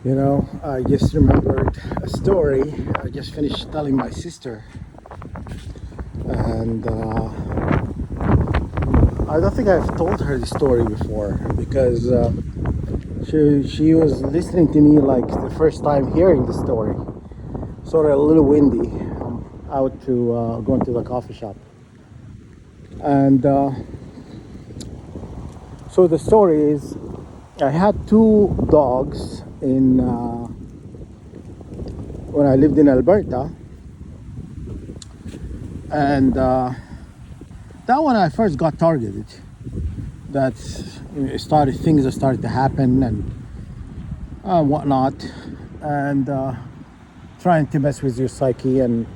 I just remembered a story I just finished telling my sister, and I don't think I've told her the story before because she was listening to me like the first time hearing the story. Sort of a little windy. I'm out to going to the coffee shop, and so the story is I had two dogs in when I lived in Alberta, and that one I first got targeted. That things that started to happen and whatnot, and trying to mess with your psyche. And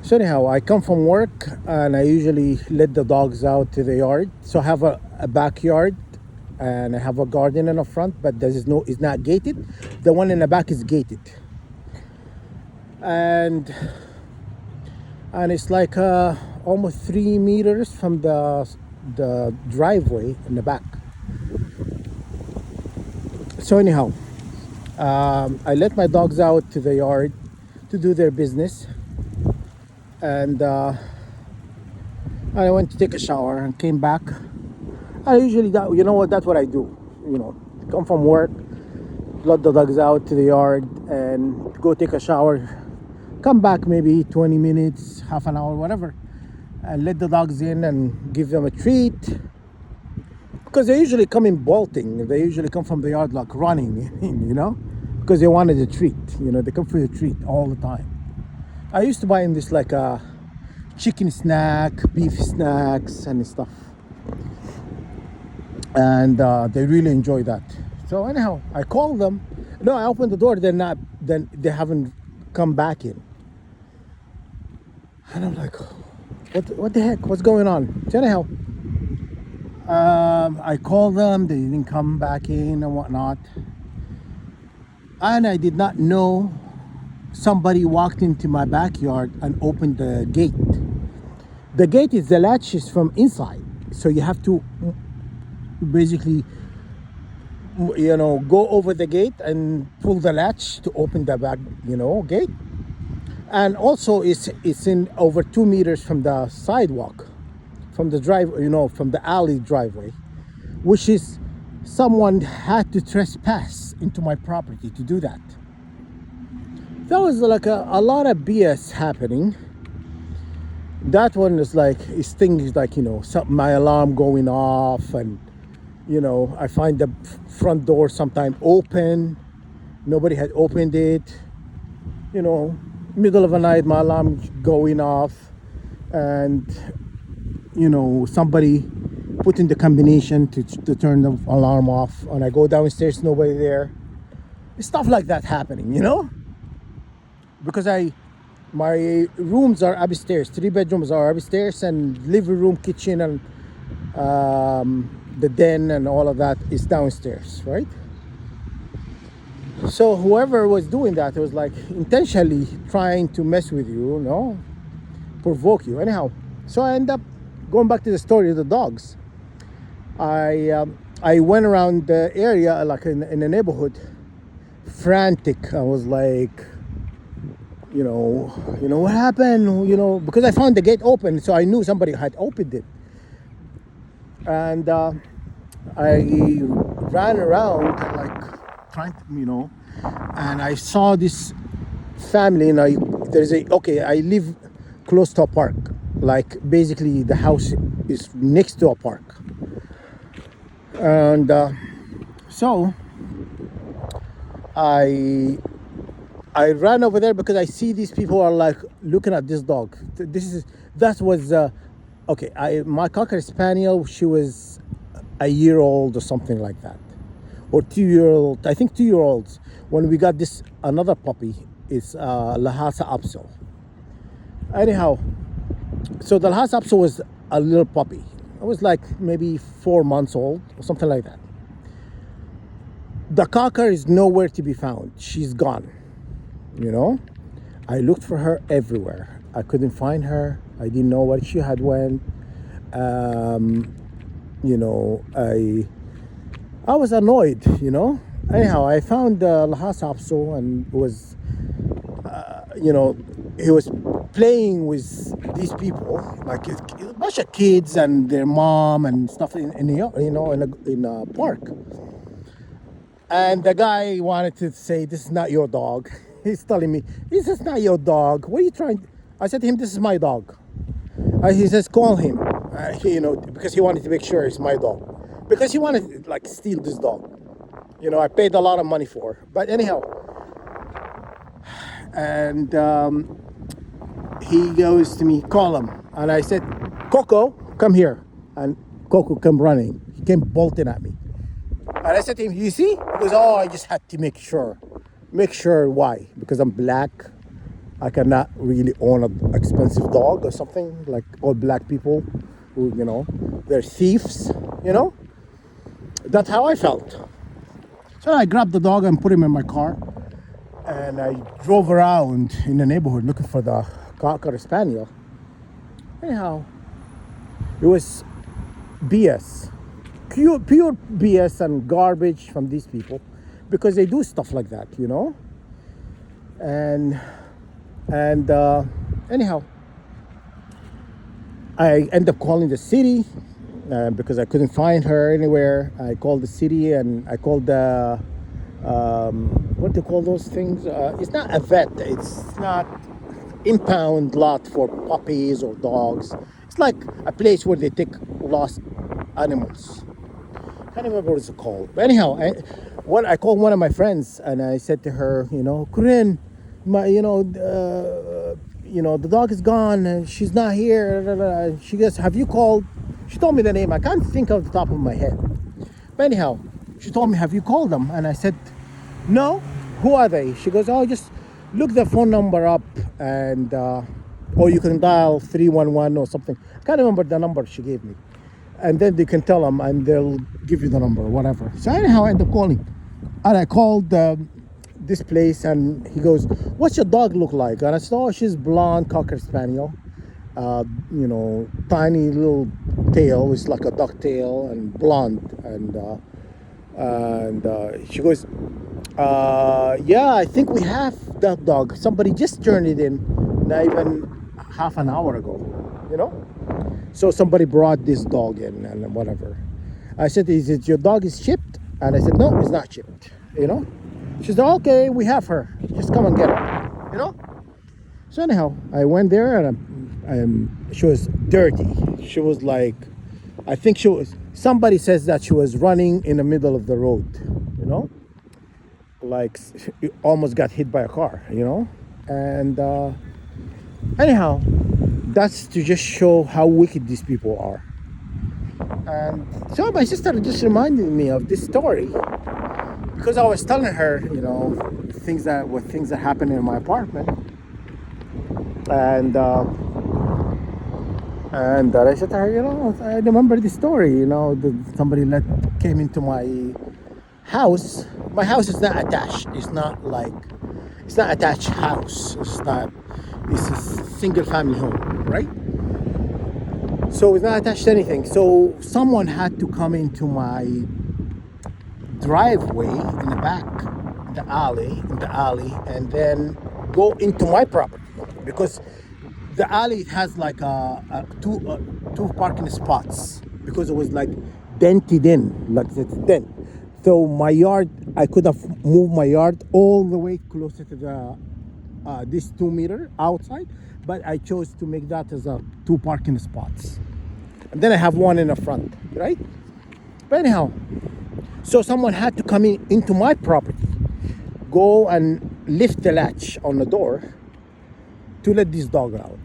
so anyhow, I come from work and I usually let the dogs out to the yard. So I have a backyard and I have a garden in the front, but it's not gated. The one in the back is gated, and it's like almost 3 meters from the driveway in the back. So anyhow, I let my dogs out to the yard to do their business, and I went to take a shower and came back. I usually, that's what I do. Come from work, let the dogs out to the yard, and go take a shower. Come back maybe 20 minutes, half an hour, whatever, and let the dogs in and give them a treat. Because they usually come in bolting. They usually come from the yard like running, because they wanted a treat. They come for the treat all the time. I used to buy them this like a chicken snack, beef snacks, and stuff, and they really enjoy that. So anyhow, I called them. No, I opened the door. Then they haven't come back in, and I'm like, what the heck? What's going on? So anyhow, I called them. They didn't come back in and whatnot, and I did not know somebody walked into my backyard and opened the gate. The gate is the latch is from inside, so you have to basically go over the gate and pull the latch to open the back gate. And also it's in over 2 meters from the sidewalk, from the drive, from the alley driveway, which is someone had to trespass into my property to do that. That was like a lot of BS happening. That one is like, it's things like, my alarm going off, and, I find the front door sometime open. Nobody had opened it. Middle of the night, my alarm going off, and, somebody put in the combination to turn the alarm off, and I go downstairs, nobody there. Stuff like that happening, because my rooms are upstairs. 3 bedrooms are upstairs, and living room, kitchen, and the den and all of that is downstairs, right? So whoever was doing that, it was like intentionally trying to mess with you, provoke you. Anyhow, so I end up going back to the story of the dogs. I went around the area, like in the neighborhood, frantic. I was like, what happened? Because I found the gate open, so I knew somebody had opened it. And I ran around like trying to, and I saw this family, and I live close to a park. Like basically the house is next to a park. And so I ran over there because I see these people are like looking at this dog. My Cocker Spaniel, she was a year old or something like that, or 2-year-old. I think 2-year-olds. When we got this another puppy, it's Lhasa Apso. Anyhow, so the Lhasa Apso was a little puppy. It was like maybe 4 months old or something like that. The Cocker is nowhere to be found. She's gone. I looked for her everywhere. I couldn't find her. I didn't know where she had went. I was annoyed, Anyhow, I found the house officer and was, you know, he was playing with these people, like a bunch of kids and their mom and stuff in the, in a park. And the guy wanted to say, "This is not your dog." He's telling me, "This is not your dog. What are you trying?" I said to him, "This is my dog." He says, "Call him," because he wanted to make sure it's my dog, because he wanted to, like, steal this dog. I paid a lot of money for. But anyhow, and he goes to me, "Call him," and I said, "Coco, come here," and Coco came running. He came bolting at me. And I said to him, "You see?" He goes, "Oh, I just had to make sure." Make sure why? Because I'm black. I cannot really own an expensive dog or something, like all black people who, they're thieves, you know? That's how I felt. So I grabbed the dog and put him in my car. And I drove around in the neighborhood looking for the Cocker Spaniel. Anyhow, it was BS. Pure BS and garbage from these people, because they do stuff like that, and anyhow, I end up calling the city because I couldn't find her anywhere. I called the city and I called the what do you call those things? It's not a vet. It's not impound lot for puppies or dogs. It's like a place where they take lost animals. I can't remember what it's called. But anyhow, I called one of my friends and I said to her, Corinne, the dog is gone and she's not here. And she goes, "Have you called?" She told me the name. I can't think of the top of my head. But anyhow, she told me, "Have you called them?" And I said, "No. Who are they?" She goes, "Oh, just look the phone number up and or you can dial 311 or something." I can't remember the number she gave me. And then they can tell them and they'll give you the number or whatever. So anyhow, I end up calling. And I called this place and he goes, "What's your dog look like?" And I said, "Oh, she's blonde Cocker Spaniel. Tiny little tail. It's like a duck tail and blonde." And she goes, "Yeah, I think we have that dog. Somebody just turned it in not even half an hour ago, So somebody brought this dog in and whatever." I said, "Is it your dog is chipped?" And I said, "No, it's not chipped, She said, "Okay, we have her. Just come and get her, So anyhow, I went there and she was dirty. She was like, I think somebody says that she was running in the middle of the road, like almost got hit by a car, And anyhow, that's to just show how wicked these people are. And so my sister just reminded me of this story because I was telling her, things that happened in my apartment, and I said to her, I remember this story. Somebody came into my house. My house is not attached. It's not attached house. It's a single family home, right? So it's not attached to anything. So someone had to come into my driveway in the back, in the alley, and then go into my property, because the alley has like two parking spots, because it was like dented in, like it's dent. So my yard, I could have moved my yard all the way closer to the this 2 meter outside, but I chose to make that as a 2 parking spots, and then I have one in the front, right? But anyhow, so someone had to come into my property, go and lift the latch on the door to let this dog out,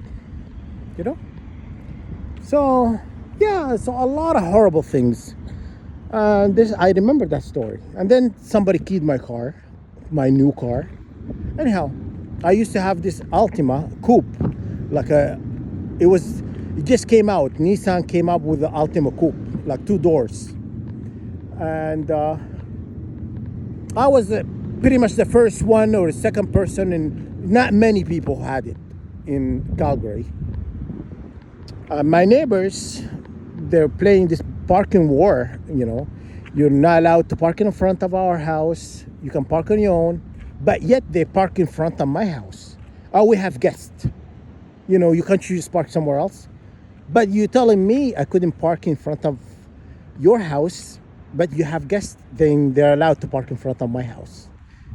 So yeah, so a lot of horrible things. I remember that story. And then somebody keyed my car, my new car. Anyhow, I used to have this Altima coupe, it just came out. Nissan came up with the Altima coupe, like 2 doors. And I was pretty much the first one or the second person, and not many people had it in Calgary. My neighbors, they're playing this parking war, You're not allowed to park in front of our house. You can park on your own, but yet they park in front of my house. Oh, we have guests. You can't choose park somewhere else. But you telling me I couldn't park in front of your house, but you have guests, then they're allowed to park in front of my house.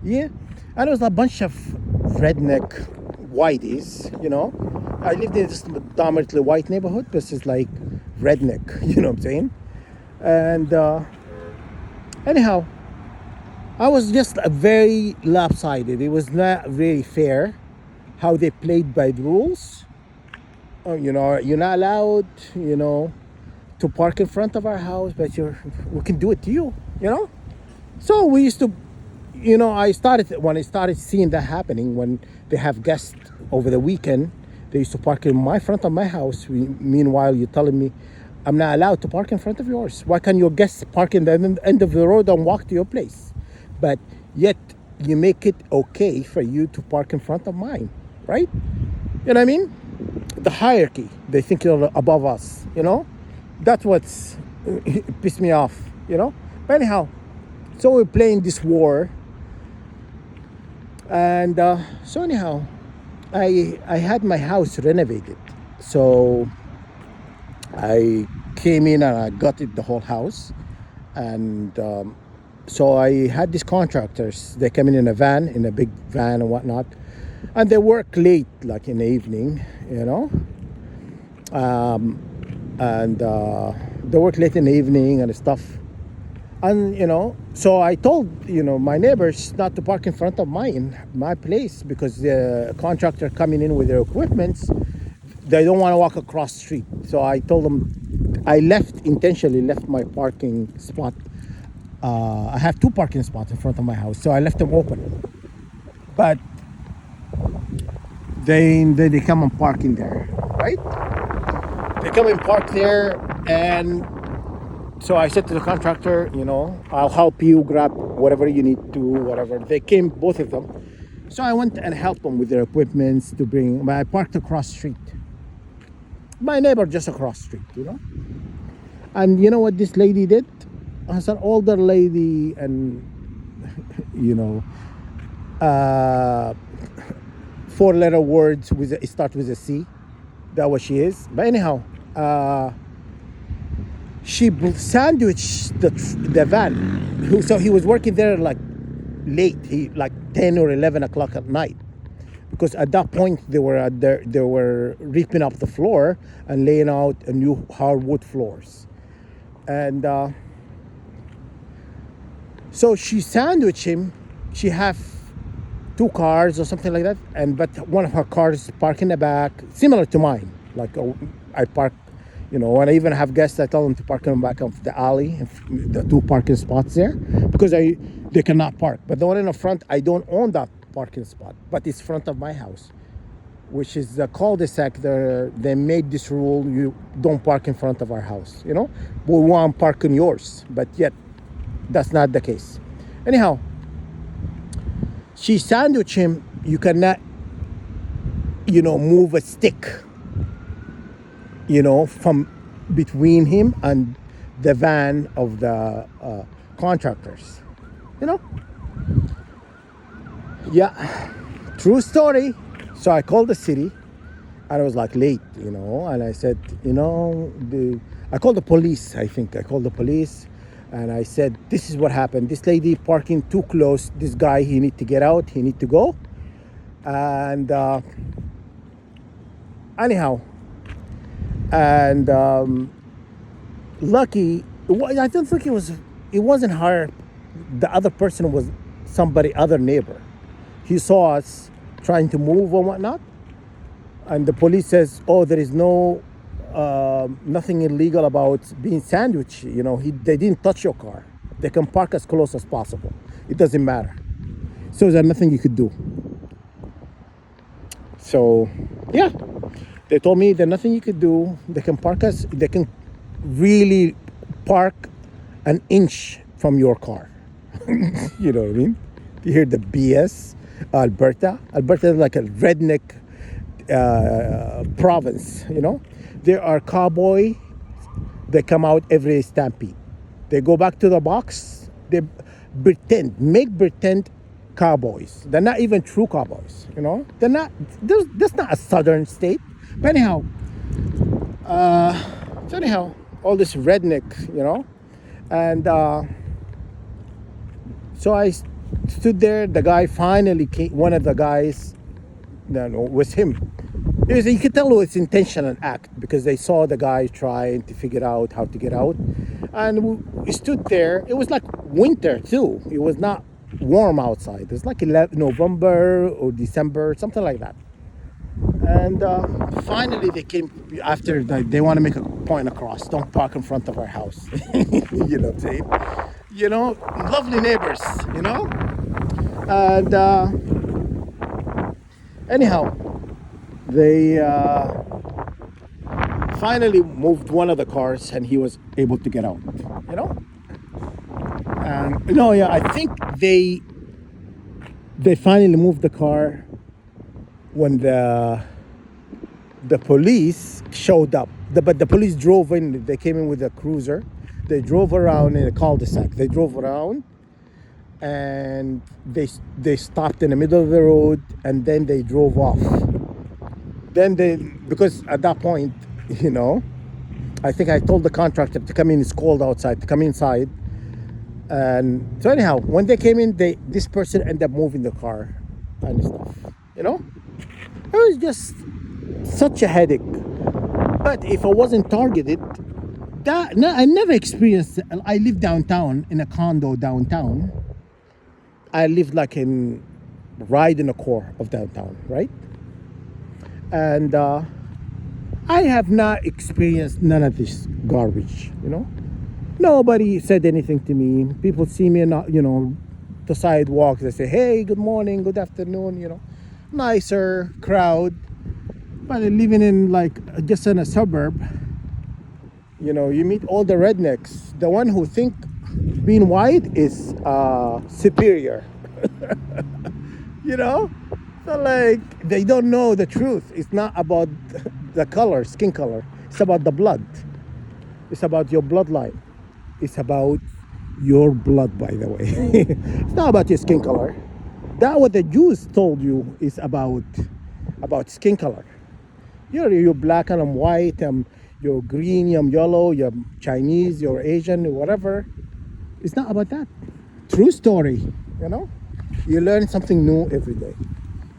Yeah. And it was a bunch of redneck whiteys. I lived in this dominantly white neighborhood, but it's like redneck, you know what I'm saying? And anyhow, I was just very lopsided. It was not really fair how they played by the rules. You're not allowed, to park in front of our house, but we can do it to you. So we used to, when I started seeing that happening, when they have guests over the weekend, they used to park in my front of my house. Meanwhile, you're telling me I'm not allowed to park in front of yours. Why can't your guests park in the end of the road and walk to your place? But yet you make it okay for you to park in front of mine, right? You know what I mean? The hierarchy, they think you're above us. That's what's pissed me off. But anyhow, so we're playing this war. And so anyhow, I had my house renovated. So I came in and I gutted the whole house. And so I had these contractors. They come in a van, in a big van and whatnot. And they work late, like in the evening. And they work late in the evening and stuff. And so I told my neighbors not to park in front of my place, because the contractor coming in with their equipments, they don't want to walk across the street. So I told them, I intentionally left my parking spot. I have 2 parking spots in front of my house, so I left them open. But they come and park in there, right? They come and park there, and so I said to the contractor, I'll help you grab whatever you need to, whatever. They came, both of them. So I went and helped them with their equipments to bring. But I parked across the street. My neighbor just across the street. And you know what this lady did? As an older lady, and uh, 4-letter words it start with a C. That what she is. But anyhow, she sandwiched the van. So he was working there like late, like 10 or 11 o'clock at night, because at that point they were ripping up the floor and laying out a new hardwood floors. And so she sandwiched him. She have 2 cars or something like that, but one of her cars parked in the back, similar to mine. Like I park, when I even have guests, I tell them to park in the back of the alley, the 2 parking spots there, because they cannot park. But the one in the front, I don't own that parking spot, but it's front of my house, which is the cul-de-sac. They made this rule: you don't park in front of our house. We want to park in yours, but yet that's not the case. Anyhow, she sandwiched him. You cannot, move a stick, from between him and the van of the contractors. Yeah, true story. So I called the city, and I was like late, and I said, I called the police. I think I called the police. And I said, this is what happened. This lady parking too close. This guy, he need to get out. He need to go. And anyhow, and lucky, I don't think it wasn't her. The other person was somebody, other neighbor. He saw us trying to move or whatnot. And the police says, oh, there is nothing illegal about being sandwiched. They didn't touch your car. They can park as close as possible. It doesn't matter. So there's nothing you could do. So yeah, they told me there's nothing you could do. They can really park an inch from your car. You know what I mean? You hear the BS. Alberta is like a redneck province. There are cowboy. They come out every stampede. They go back to the box. They make pretend cowboys. They're not even true cowboys. You know, they're not. That's not a southern state. But anyhow, all this redneck, you know, and so I stood there. The guy finally came. One of the guys, no, was him. You could tell it was intentional act because they saw the guy trying to figure out how to get out, and we stood there. It was like winter too. It was not warm outside. It was like 11 November or December, something like that. And finally, they came after they want to make a point across. Don't park in front of our house. You know what I'm saying? You know, lovely neighbors. You know, and anyhow, they finally moved one of the cars, and he was able to get out. You know, and no, yeah, I think they finally moved the car when the police showed up. But the police drove in. They came in with a cruiser. They drove around in a cul-de-sac. They drove around, and they stopped in the middle of the road, and then they drove off. Then because at that point, you know, I think I told the contractor to come in. It's cold outside. To come inside. And so anyhow, when they came in, this person ended up moving the car and stuff. You know, it was just such a headache. But if I wasn't targeted, no, I never experienced. I live downtown in a condo downtown. I live like right in the core of downtown, right? And I have not experienced none of this garbage. You know, nobody said anything to me. People see me, you know, the sidewalks. They say, "Hey, good morning, good afternoon." You know, nicer crowd. But living in like just in a suburb, you know, you meet all the rednecks. The one who think being white is superior. You know, so like they don't know the truth. It's not about the color, skin color. It's about the blood. It's about your bloodline. It's about your blood, by the way. It's not about your skin color. That what the Jews told you is about skin color. You're black and I'm white, you're green, I'm yellow, you're Chinese, you're Asian, whatever. It's not about that. True story, you know? You learn something new every day.